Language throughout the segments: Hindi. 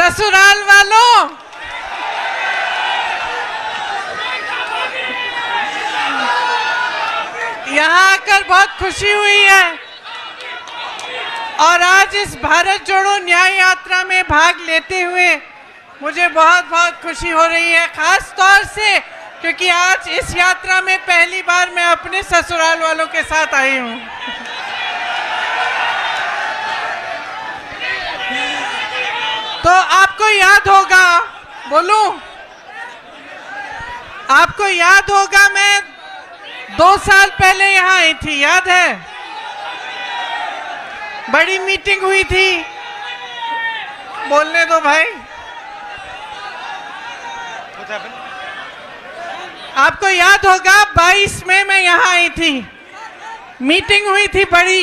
ससुराल वालों, यहाँ आकर बहुत खुशी हुई है और आज इस भारत जोड़ो न्याय यात्रा में भाग लेते हुए मुझे बहुत बहुत खुशी हो रही है, खास तौर से क्योंकि आज इस यात्रा में पहली बार मैं अपने ससुराल वालों के साथ आई हूँ। तो आपको याद होगा, बोलूं, आपको याद होगा मैं 2 साल पहले यहाँ आई थी, याद है? बड़ी मीटिंग हुई थी, बोलने दो भाई। आपको याद होगा 22 में मैं यहाँ आई थी, मीटिंग हुई थी बड़ी।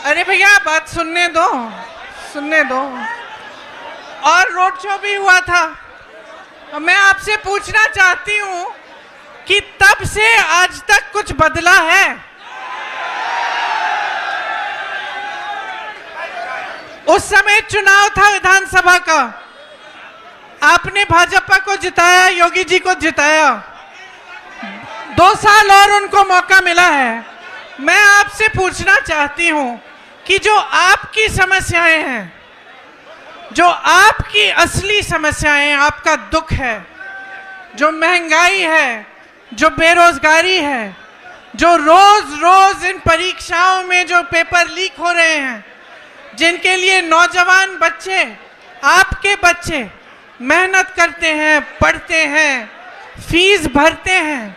अरे भैया बात सुनने दो, सुनने दो। और रोड शो भी हुआ था। मैं आपसे पूछना चाहती हूँ कि तब से आज तक कुछ बदला है? उस समय चुनाव था विधानसभा का, आपने भाजपा को जिताया, योगी जी को जिताया, 2 साल और उनको मौका मिला है। मैं आपसे पूछना चाहती हूं कि जो आपकी समस्याएं हैं, जो आपकी असली समस्याएं, आपका दुख है, जो महंगाई है, जो बेरोजगारी है, जो रोज रोज इन परीक्षाओं में जो पेपर लीक हो रहे हैं, जिनके लिए नौजवान बच्चे, आपके बच्चे मेहनत करते हैं, पढ़ते हैं, फीस भरते हैं,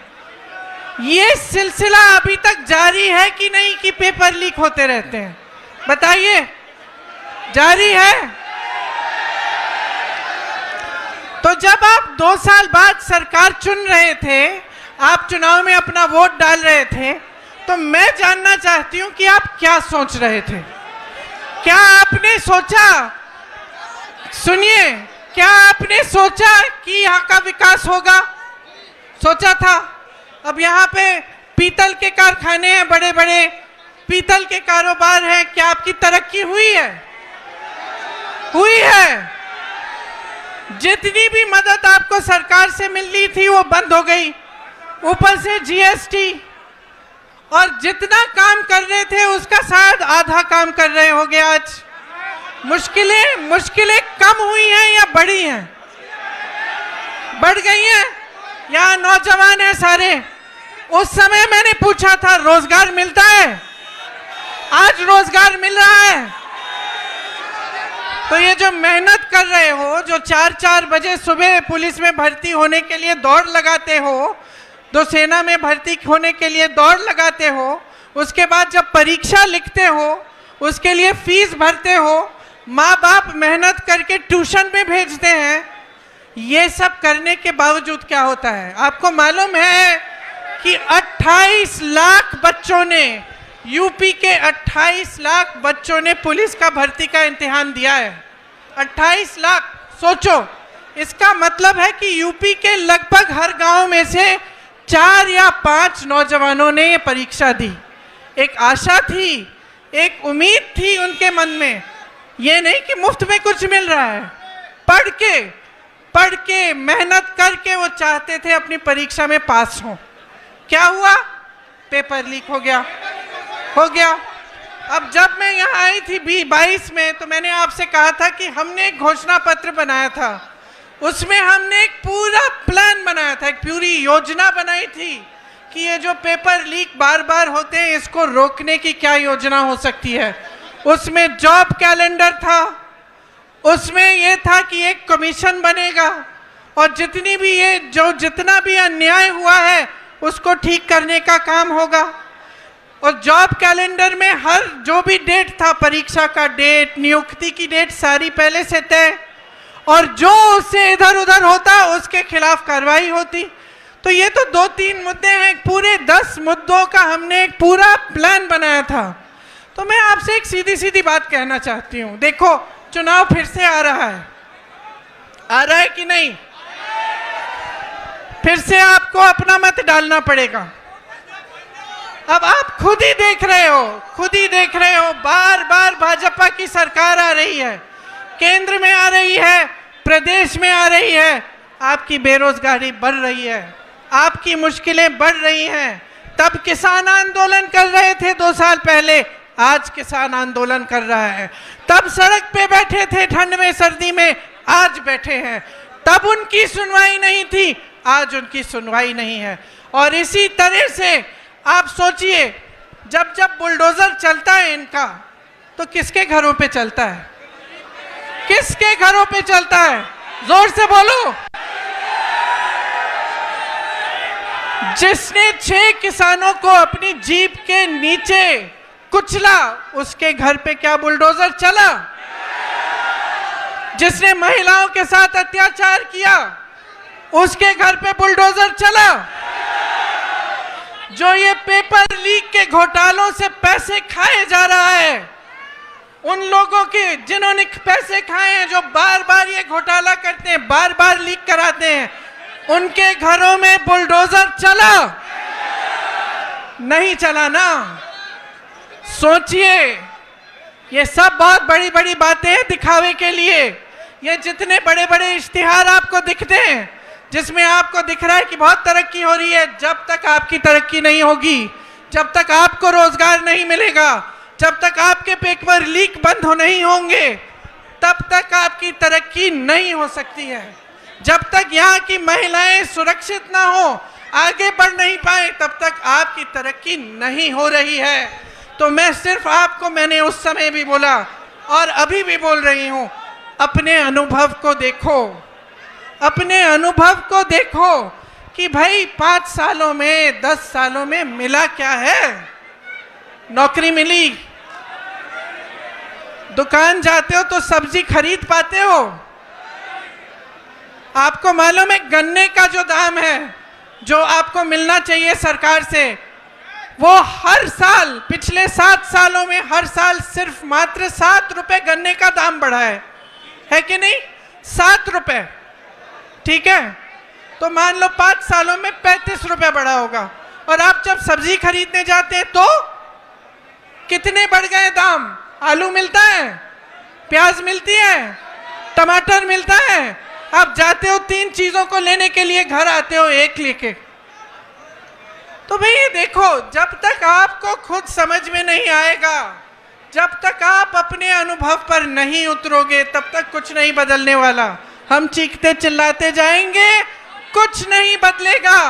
ये सिलसिला अभी तक जारी है कि नहीं कि पेपर लीक होते रहते हैं? बताइए, जारी है? तो जब आप 2 साल बाद सरकार चुन रहे थे, आप चुनाव में अपना वोट डाल रहे थे, तो मैं जानना चाहती हूं कि आप क्या सोच रहे थे? क्या आपने सोचा, सुनिए, क्या आपने सोचा कि यहाँ का विकास होगा? सोचा था? अब यहाँ पे पीतल के कारखाने हैं, बड़े बड़े पीतल के कारोबार हैं, क्या आपकी तरक्की हुई है? हुई है। जितनी भी मदद आपको सरकार से मिलनी थी वो बंद हो गई, ऊपर से जीएसटी, और जितना काम कर रहे थे उसका शायद आधा काम कर रहे होंगे आज। मुश्किलें कम हुई हैं या बढ़ी हैं? बढ़ गई हैं। यहाँ नौजवान हैं सारे। उस समय मैंने पूछा था रोजगार मिलता है? आज रोजगार मिल रहा है। तो ये जो मेहनत कर रहे हो, जो 4-4 बजे सुबह पुलिस में भर्ती होने के लिए दौड़ लगाते हो, तो सेना में भर्ती होने के लिए दौड़ लगाते हो, उसके बाद जब परीक्षा लिखते हो, उसके लिए फीस भरते हो, माँ बाप मेहनत करके ट्यूशन में भेजते हैं, ये सब करने के बावजूद क्या होता है? आपको मालूम है कि 28 लाख बच्चों ने, यूपी के 28 लाख बच्चों ने पुलिस का भर्ती का इम्तिहान दिया है। 28 लाख, सोचो, इसका मतलब है कि यूपी के लगभग हर गांव में से 4 या 5 नौजवानों ने ये परीक्षा दी। एक आशा थी, एक उम्मीद थी उनके मन में, ये नहीं कि मुफ्त में कुछ मिल रहा है। पढ़ के मेहनत करके वो चाहते थे अपनी परीक्षा में पास हो। क्या हुआ? पेपर लीक हो गया। अब जब मैं यहाँ आई थी 22 में, तो मैंने आपसे कहा था कि हमने एक घोषणा पत्र बनाया था, उसमें हमने एक पूरा प्लान बनाया था, एक पूरी योजना बनाई थी कि ये जो पेपर लीक बार बार होते हैं, इसको रोकने की क्या योजना हो सकती है। उसमें जॉब कैलेंडर था, उसमें ये था कि एक कमीशन बनेगा और जितना भी अन्याय हुआ है उसको ठीक करने का काम होगा। और जॉब कैलेंडर में हर जो भी डेट था, परीक्षा का डेट, नियुक्ति की डेट, सारी पहले से तय, और जो उससे इधर उधर होता उसके खिलाफ कार्रवाई होती। तो ये तो 2-3 मुद्दे हैं, पूरे 10 मुद्दों का हमने एक पूरा प्लान बनाया था। तो मैं आपसे एक सीधी सीधी बात कहना चाहती हूँ, देखो चुनाव फिर से आ रहा है कि नहीं? फिर से आपको अपना मत डालना पड़ेगा। अब आप खुद ही देख रहे हो, बार बार भाजपा की सरकार आ रही है, केंद्र में आ रही है, प्रदेश में आ रही है, आपकी बेरोजगारी बढ़ रही है, आपकी मुश्किलें बढ़ रही हैं। तब किसान आंदोलन कर रहे थे 2 साल पहले, आज किसान आंदोलन कर रहा है। तब सड़क पे बैठे थे ठंड में सर्दी में, आज बैठे हैं। तब उनकी सुनवाई नहीं थी, आज उनकी सुनवाई नहीं है। और इसी तरह से आप सोचिए, जब जब बुलडोजर चलता है इनका, तो किसके घरों पे चलता है? किसके घरों पे चलता है? जोर से बोलो। जिसने 6 किसानों को अपनी जीप के नीचे कुचला, उसके घर पे क्या बुलडोजर चला? जिसने महिलाओं के साथ अत्याचार किया, उसके घर पे बुलडोजर चला? जो ये पेपर लीक के घोटालों से पैसे खाए जा रहा है, उन लोगों के जिन्होंने पैसे खाए हैं, जो बार बार ये घोटाला करते हैं, बार बार लीक कराते हैं, उनके घरों में बुलडोजर चला? नहीं चला ना। सोचिए, ये सब बहुत बड़ी बड़ी बातें हैं दिखावे के लिए। ये जितने बड़े बड़े इश्तिहार आपको दिखते हैं, जिसमें आपको दिख रहा है कि बहुत तरक्की हो रही है, जब तक आपकी तरक्की नहीं होगी, जब तक आपको रोजगार नहीं मिलेगा, जब तक आपके पेपर लीक बंद नहीं होंगे, तब तक आपकी तरक्की नहीं हो सकती है। जब तक यहाँ की महिलाएं सुरक्षित ना हो, आगे बढ़ नहीं पाए, तब तक आपकी तरक्की नहीं हो रही है। तो मैं सिर्फ आपको, मैंने उस समय भी बोला और अभी भी बोल रही हूँ, अपने अनुभव को देखो, अपने अनुभव को देखो कि भाई 5 सालों में, 10 सालों में मिला क्या है? नौकरी मिली, दुकान जाते हो तो सब्जी खरीद पाते हो? आपको मालूम है गन्ने का जो दाम है, जो आपको मिलना चाहिए सरकार से, वो हर साल, पिछले 7 सालों में हर साल सिर्फ मात्र 7 रुपए गन्ने का दाम बढ़ा है कि नहीं? 7 रुपए, ठीक है? तो मान लो 5 सालों में 35 रुपए बढ़ा होगा। और आप जब सब्जी खरीदने जाते हैं तो कितने बढ़ गए दाम? आलू मिलता है, प्याज मिलती है, टमाटर मिलता है, आप जाते हो 3 चीजों को लेने के लिए, घर आते हो 1 लेके। तो भाई देखो, जब तक आपको खुद समझ में नहीं आएगा, जब तक आप अपने अनुभव पर नहीं उतरोगे, तब तक कुछ नहीं बदलने वाला। हम चीखते चिल्लाते जाएंगे, कुछ नहीं बदलेगा।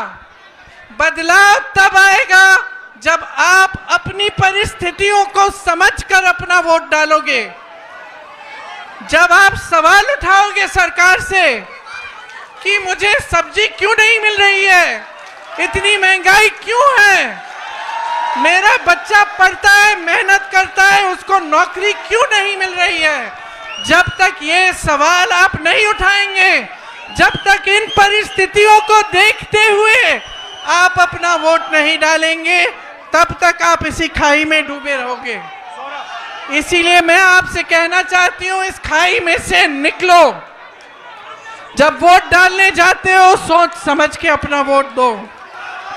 बदलाव तब आएगा जब आप अपनी परिस्थितियों को समझकर अपना वोट डालोगे, जब आप सवाल उठाओगे सरकार से कि मुझे सब्जी क्यों नहीं मिल रही है, इतनी महंगाई क्यों है, मेरा बच्चा पढ़ता है, मेहनत करता है, उसको नौकरी क्यों नहीं मिल रही है। जब तक ये सवाल आप नहीं उठाएंगे, जब तक इन परिस्थितियों को देखते हुए आप अपना वोट नहीं डालेंगे, तब तक आप इसी खाई में डूबे रहोगे। इसीलिए मैं आपसे कहना चाहती हूं, इस खाई में से निकलो। जब वोट डालने जाते हो, सोच समझ के अपना वोट दो।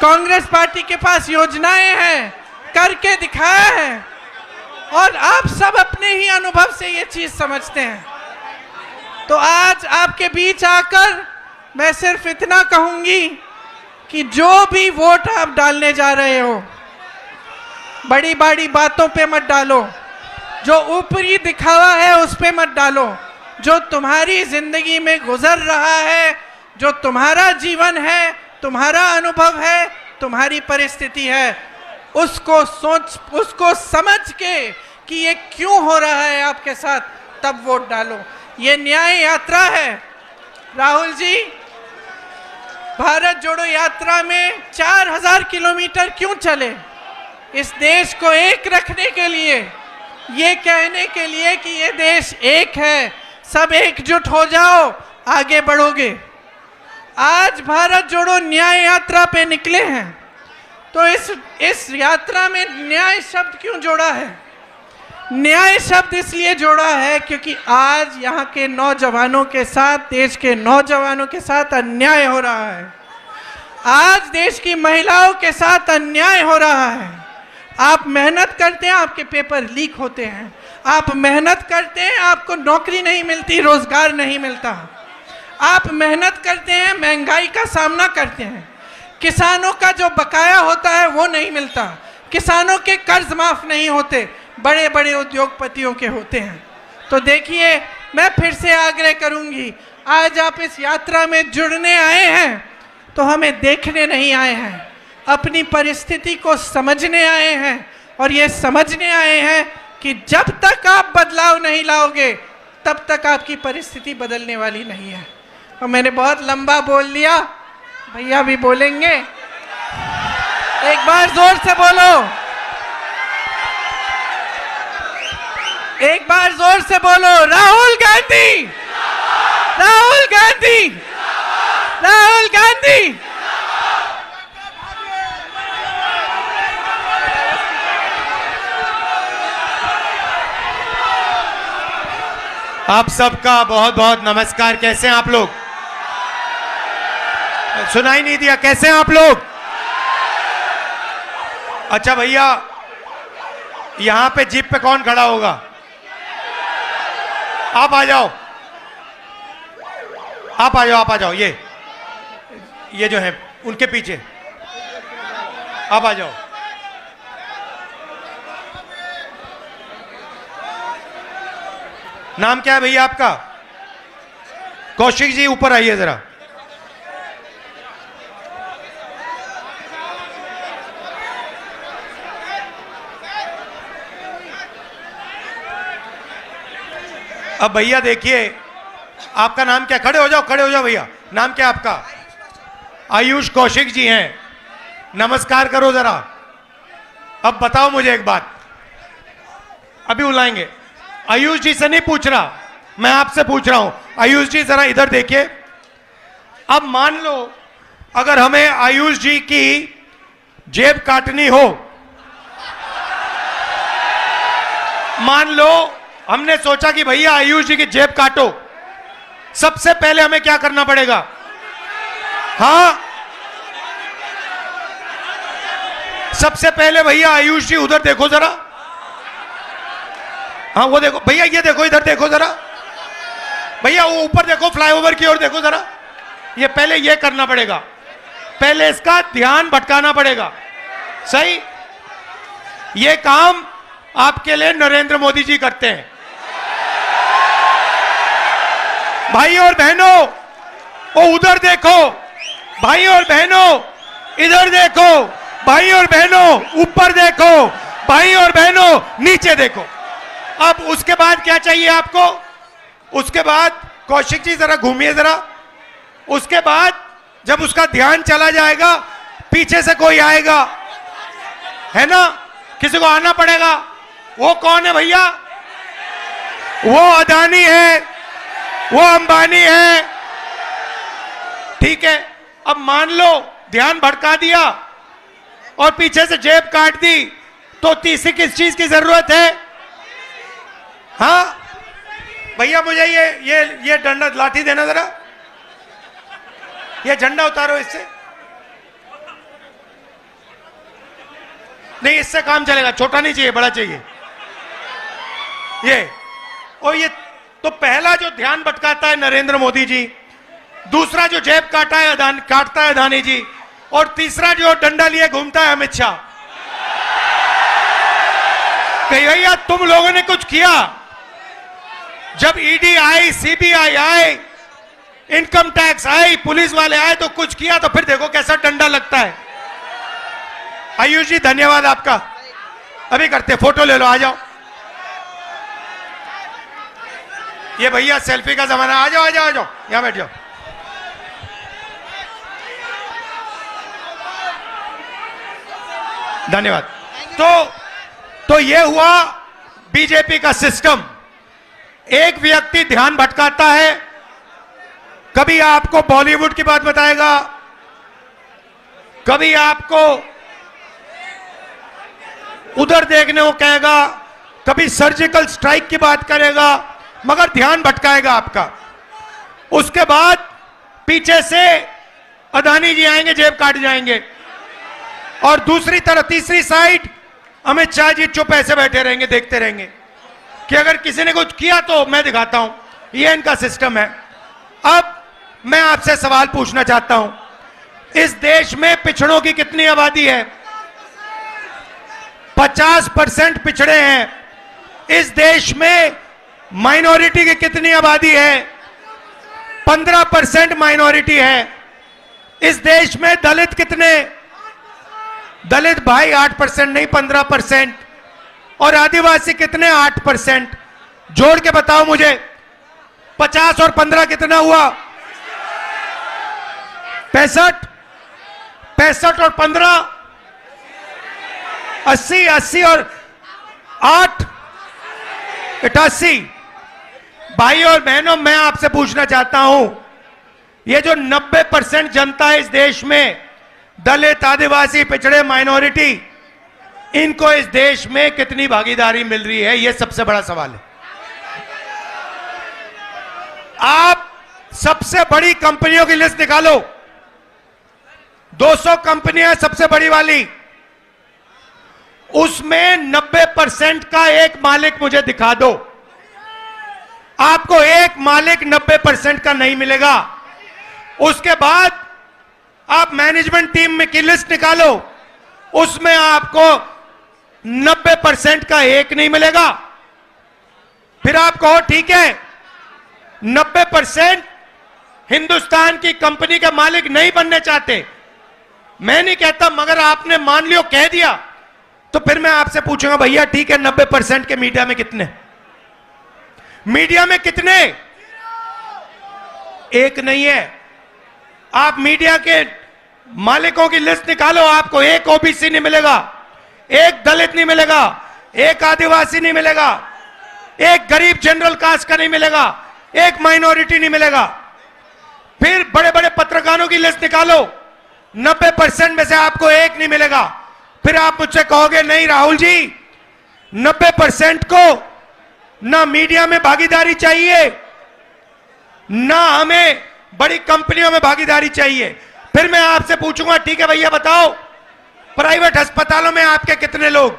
कांग्रेस पार्टी के पास योजनाएं हैं, करके दिखाया है, और आप सब अपने ही अनुभव से ये चीज समझते हैं। तो आज आपके बीच आकर मैं सिर्फ इतना कहूंगी कि जो भी वोट आप डालने जा रहे हो, बड़ी बड़ी बातों पे मत डालो, जो ऊपरी दिखावा है उस पे मत डालो। जो तुम्हारी जिंदगी में गुजर रहा है, जो तुम्हारा जीवन है, तुम्हारा अनुभव है, तुम्हारी परिस्थिति है, उसको सोच, उसको समझ के कि ये क्यों हो रहा है आपके साथ, तब वोट डालो। ये न्याय यात्रा है। राहुल जी, भारत जोड़ो यात्रा में 4000 किलोमीटर क्यों चले? इस देश को एक रखने के लिए, ये कहने के लिए कि ये देश एक है, सब एकजुट हो जाओ, आगे बढ़ोगे। आज भारत जोड़ो न्याय यात्रा पे निकले हैं, तो इस यात्रा में न्याय शब्द क्यों जोड़ा है? न्याय शब्द इसलिए जोड़ा है क्योंकि आज यहाँ के नौजवानों के साथ, देश के नौजवानों के साथ अन्याय हो रहा है। आज देश की महिलाओं के साथ अन्याय हो रहा है। आप मेहनत करते हैं, आपके पेपर लीक होते हैं। आप मेहनत करते हैं, आपको नौकरी नहीं मिलती, रोजगार नहीं मिलता। आप मेहनत करते हैं, महंगाई का सामना करते हैं, किसानों का जो बकाया होता है वो नहीं मिलता, किसानों के कर्ज माफ नहीं होते, बड़े बड़े उद्योगपतियों के होते हैं। तो देखिए, मैं फिर से आग्रह करूंगी, आज आप इस यात्रा में जुड़ने आए हैं तो हमें देखने नहीं आए हैं, अपनी परिस्थिति को समझने आए हैं। और ये समझने आए हैं कि जब तक आप बदलाव नहीं लाओगे तब तक आपकी परिस्थिति बदलने वाली नहीं है। और मैंने बहुत लंबा बोल लिया, भैया भी बोलेंगे, एक बार जोर से बोलो, एक बार जोर से बोलो, राहुल गांधी, राहुल गांधी, राहुल गांधी। आप सबका बहुत बहुत नमस्कार। कैसे हैं आप लोग? सुनाई नहीं दिया, कैसे हैं आप लोग? अच्छा भैया, यहां पे जीप पे कौन खड़ा होगा? आप आ जाओ, आप आ जाओ, आप आ जाओ। ये जो है उनके पीछे आप आ जाओ। नाम क्या है भैया आपका? कौशिक जी, ऊपर आइए जरा। अब भैया देखिए, आपका नाम क्या? खड़े हो जाओ, खड़े हो जाओ भैया। नाम क्या आपका? आयुष कौशिक जी हैं। नमस्कार करो जरा। अब बताओ मुझे एक बात, अभी बुलाएंगे। आयुष जी से नहीं पूछ रहा, मैं आपसे पूछ रहा हूं। आयुष जी जरा इधर देखिए। अब मान लो अगर हमें आयुष जी की जेब काटनी हो, मान लो हमने सोचा कि भैया आयुष जी की जेब काटो, सबसे पहले हमें क्या करना पड़ेगा? हाँ, सबसे पहले भैया आयुष जी उधर देखो जरा। हाँ वो देखो भैया, ये देखो, इधर देखो जरा भैया, वो ऊपर देखो, फ्लाईओवर की ओर देखो जरा। ये पहले ये करना पड़ेगा, पहले इसका ध्यान भटकाना पड़ेगा। सही? ये काम आपके लिए नरेंद्र मोदी जी करते हैं। भाई और बहनों, वो उधर देखो, भाई और बहनों इधर देखो, भाई और बहनों ऊपर देखो, भाई और बहनों नीचे देखो। अब उसके बाद क्या चाहिए आपको? उसके बाद कौशिक जी जरा घूमिए जरा। उसके बाद जब उसका ध्यान चला जाएगा, पीछे से कोई आएगा, है ना, किसी को आना पड़ेगा। वो कौन है भैया? वो अदानी है, वो अंबानी है। ठीक है, अब मान लो ध्यान भटका दिया और पीछे से जेब काट दी, तो तीसरी किस चीज की जरूरत है? हाँ भैया, मुझे ये डंडा लाठी देना जरा। ये झंडा उतारो इससे। नहीं, इससे काम चलेगा, छोटा नहीं चाहिए, बड़ा चाहिए। ये तो पहला जो ध्यान भटकाता है नरेंद्र मोदी जी, दूसरा जो जेब काटता है अदानी जी, और तीसरा जो डंडा लिए घूमता है अमित शाह। कहीं भैया तुम लोगों ने कुछ किया? जब ईडी आई, सीबीआई आए, इनकम टैक्स आई, पुलिस वाले आए, तो कुछ किया, तो फिर देखो कैसा डंडा लगता है। आयुष जी धन्यवाद आपका। अभी करते, फोटो ले लो, आ जाओ। ये भैया सेल्फी का जमाना, आ जाओ आ जाओ आ जाओ, यहां बैठ जाओ। धन्यवाद। तो ये हुआ बीजेपी का सिस्टम। एक व्यक्ति ध्यान भटकाता है, कभी आपको बॉलीवुड की बात बताएगा, कभी आपको उधर देखने को कहेगा, कभी सर्जिकल स्ट्राइक की बात करेगा, मगर ध्यान भटकाएगा आपका। उसके बाद पीछे से अदानी जी आएंगे, जेब काट जाएंगे, और दूसरी तरफ तीसरी साइड अमित शाह जी चुप ऐसे बैठे रहेंगे, देखते रहेंगे। कि अगर किसी ने कुछ किया तो मैं दिखाता हूं, ये इनका सिस्टम है। अब मैं आपसे सवाल पूछना चाहता हूं, इस देश में पिछड़ों की कितनी आबादी है? 50% पिछड़े हैं। इस देश में माइनॉरिटी की कितनी आबादी है? 15% माइनॉरिटी है। इस देश में दलित कितने? दलित भाई 8% नहीं 15%। और आदिवासी कितने? 8%। जोड़ के बताओ मुझे, 50 और 15 कितना हुआ? 65। 65 और 15 80। 80 और 8 88। भाई और बहनों, मैं आपसे पूछना चाहता हूं, ये जो 90% जनता है इस देश में, दलित, आदिवासी, पिछड़े, माइनॉरिटी, इनको इस देश में कितनी भागीदारी मिल रही है? यह सबसे बड़ा सवाल है। आप सबसे बड़ी कंपनियों की लिस्ट निकालो, 200 कंपनियां सबसे बड़ी वाली, उसमें 90% का एक मालिक मुझे दिखा दो। आपको एक मालिक 90% का नहीं मिलेगा। उसके बाद आप मैनेजमेंट टीम में की लिस्ट निकालो, उसमें आपको 90% का एक नहीं मिलेगा। फिर आप कहो ठीक है 90% हिंदुस्तान की कंपनी के मालिक नहीं बनने चाहते, मैं नहीं कहता, मगर आपने मान लियो कह दिया, तो फिर मैं आपसे पूछूंगा भैया ठीक है 90% के मीडिया में कितने? मीडिया में कितने? एक नहीं है। आप मीडिया के मालिकों की लिस्ट निकालो, आपको एक ओबीसी नहीं मिलेगा, एक दलित नहीं मिलेगा, एक आदिवासी नहीं मिलेगा, एक गरीब जनरल कास्ट का नहीं मिलेगा, एक माइनॉरिटी नहीं मिलेगा। फिर बड़े बड़े पत्रकारों की लिस्ट निकालो, 90% में से आपको एक नहीं मिलेगा। फिर आप मुझसे कहोगे नहीं राहुल जी, 90% को ना मीडिया में भागीदारी चाहिए, ना हमें बड़ी कंपनियों में भागीदारी चाहिए। फिर मैं आपसे पूछूंगा ठीक है भैया बताओ, प्राइवेट अस्पतालों में आपके कितने लोग?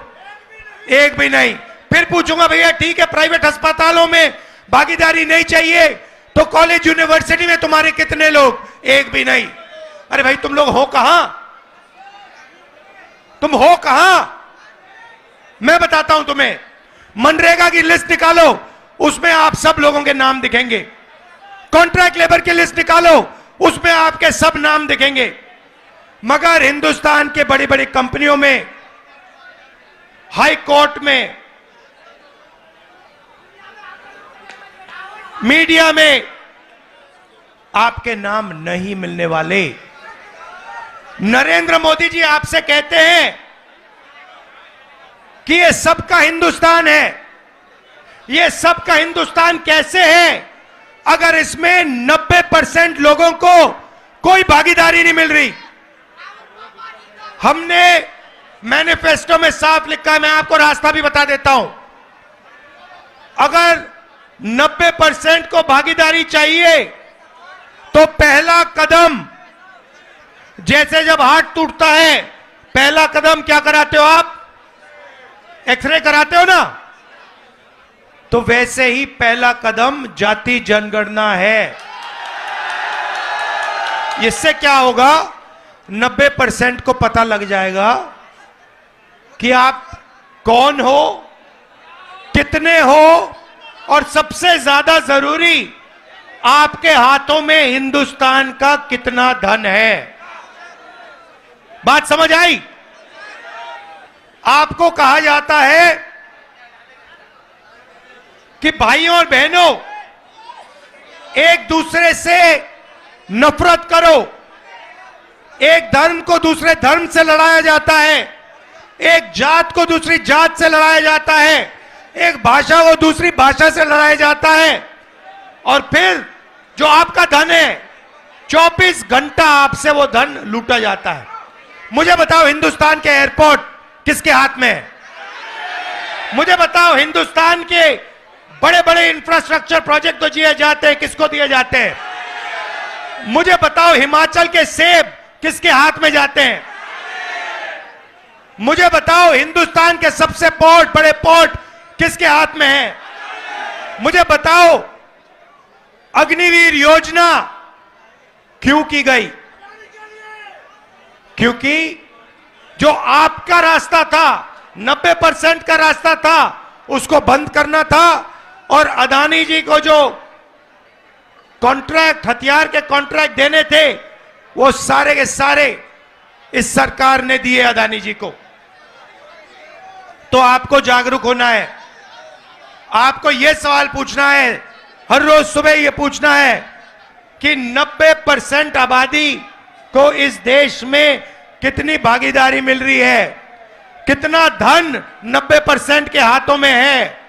एक भी नहीं। फिर पूछूंगा भैया ठीक है प्राइवेट अस्पतालों में भागीदारी नहीं चाहिए, तो कॉलेज यूनिवर्सिटी में तुम्हारे कितने लोग? एक भी नहीं। अरे भाई तुम लोग हो कहां? तुम हो कहां? मैं बताता हूं तुम्हें, मनरेगा की लिस्ट निकालो, उसमें आप सब लोगों के नाम दिखेंगे। कॉन्ट्रैक्ट लेबर की लिस्ट निकालो, उसमें आपके सब नाम दिखेंगे। मगर हिंदुस्तान के बड़ी बड़ी कंपनियों में, हाई कोर्ट में, मीडिया में आपके नाम नहीं मिलने वाले। नरेंद्र मोदी जी आपसे कहते हैं कि ये सबका हिंदुस्तान है। ये सबका हिंदुस्तान कैसे है अगर इसमें 90% लोगों को कोई भागीदारी नहीं मिल रही? हमने मैनिफेस्टो में साफ लिखा है, मैं आपको रास्ता भी बता देता हूं। अगर 90% को भागीदारी चाहिए तो पहला कदम, जैसे जब हार्ट टूटता है पहला कदम क्या कराते हो आप? एक्सरे कराते हो ना? तो वैसे ही पहला कदम जाति जनगणना है। इससे क्या होगा? 90% को पता लग जाएगा कि आप कौन हो, कितने हो, और सबसे ज्यादा जरूरी आपके हाथों में हिंदुस्तान का कितना धन है। बात समझ आई? आपको कहा जाता है कि भाइयों और बहनों एक दूसरे से नफरत करो। एक धर्म को दूसरे धर्म से लड़ाया जाता है, एक जात को दूसरी जात से लड़ाया जाता है, एक भाषा को दूसरी भाषा से लड़ाया जाता है, और फिर जो आपका धन है 24 घंटा आपसे वो धन लूटा जाता है। मुझे बताओ हिंदुस्तान के एयरपोर्ट किसके हाथ में है? मुझे बताओ हिंदुस्तान के बड़े बड़े इंफ्रास्ट्रक्चर प्रोजेक्ट तो दिए जाते हैं, किसको दिए जाते हैं? मुझे बताओ हिमाचल के सेब किसके हाथ में जाते हैं? मुझे बताओ हिंदुस्तान के सबसे बड़े पोर्ट किसके हाथ में है? मुझे बताओ, अग्निवीर योजना क्यों की गई? क्योंकि जो आपका रास्ता था, 90% का रास्ता था, उसको बंद करना था और अदानी जी को जो कॉन्ट्रैक्ट, हथियार के कॉन्ट्रैक्ट देने थे, वो सारे के सारे इस सरकार ने दिए अदानी जी को। तो आपको जागरूक होना है, आपको यह सवाल पूछना है, हर रोज सुबह यह पूछना है कि 90% आबादी को इस देश में कितनी भागीदारी मिल रही है, कितना धन 90% के हाथों में है।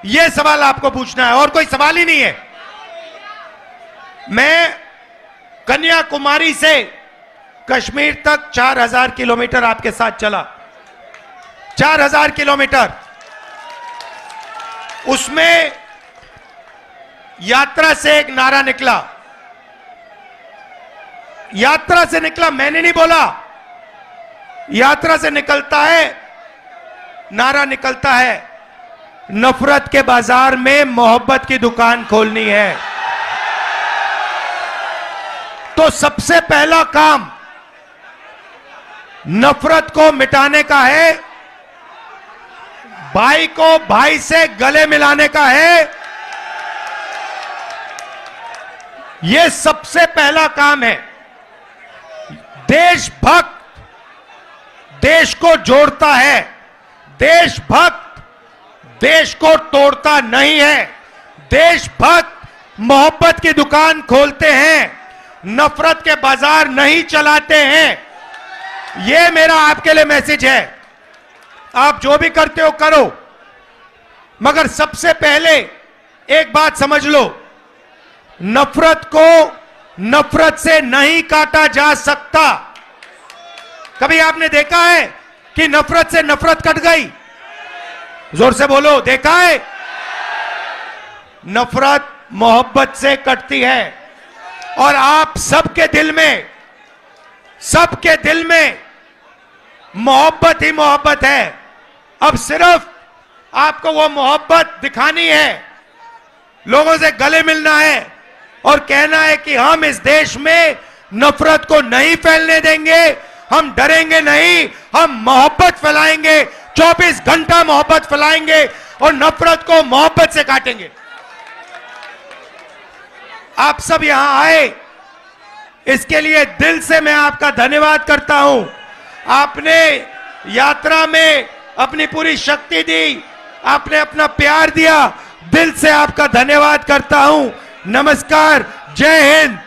यह सवाल आपको पूछना है और कोई सवाल ही नहीं है। मैं कन्याकुमारी से कश्मीर तक 4000 किलोमीटर आपके साथ चला, 4000 किलोमीटर। उसमें यात्रा से एक नारा निकला, यात्रा से निकला, मैंने नहीं बोला, यात्रा से निकलता है, नारा निकलता है, नफरत के बाजार में मोहब्बत की दुकान खोलनी है। तो सबसे पहला काम नफरत को मिटाने का है, भाई को भाई से गले मिलाने का है। यह सबसे पहला काम है। देशभक्त देश को जोड़ता है, देशभक्त देश को तोड़ता नहीं है। देशभक्त मोहब्बत की दुकान खोलते हैं, नफरत के बाजार नहीं चलाते हैं। यह मेरा आपके लिए मैसेज है। आप जो भी करते हो करो, मगर सबसे पहले एक बात समझ लो, नफरत को नफरत से नहीं काटा जा सकता। कभी आपने देखा है कि नफरत से नफरत कट गई? जोर से बोलो, देखा है? नफरत मोहब्बत से कटती है। और आप सबके दिल में मोहब्बत ही मोहब्बत है। अब सिर्फ आपको वो मोहब्बत दिखानी है, लोगों से गले मिलना है और कहना है कि हम इस देश में नफरत को नहीं फैलने देंगे, हम डरेंगे नहीं, हम मोहब्बत फैलाएंगे, 24 घंटा मोहब्बत फैलाएंगे और नफरत को मोहब्बत से काटेंगे। आप सब यहां आए, इसके लिए दिल से मैं आपका धन्यवाद करता हूं। आपने यात्रा में अपनी पूरी शक्ति दी, आपने अपना प्यार दिया, दिल से आपका धन्यवाद करता हूं। नमस्कार, जय हिंद।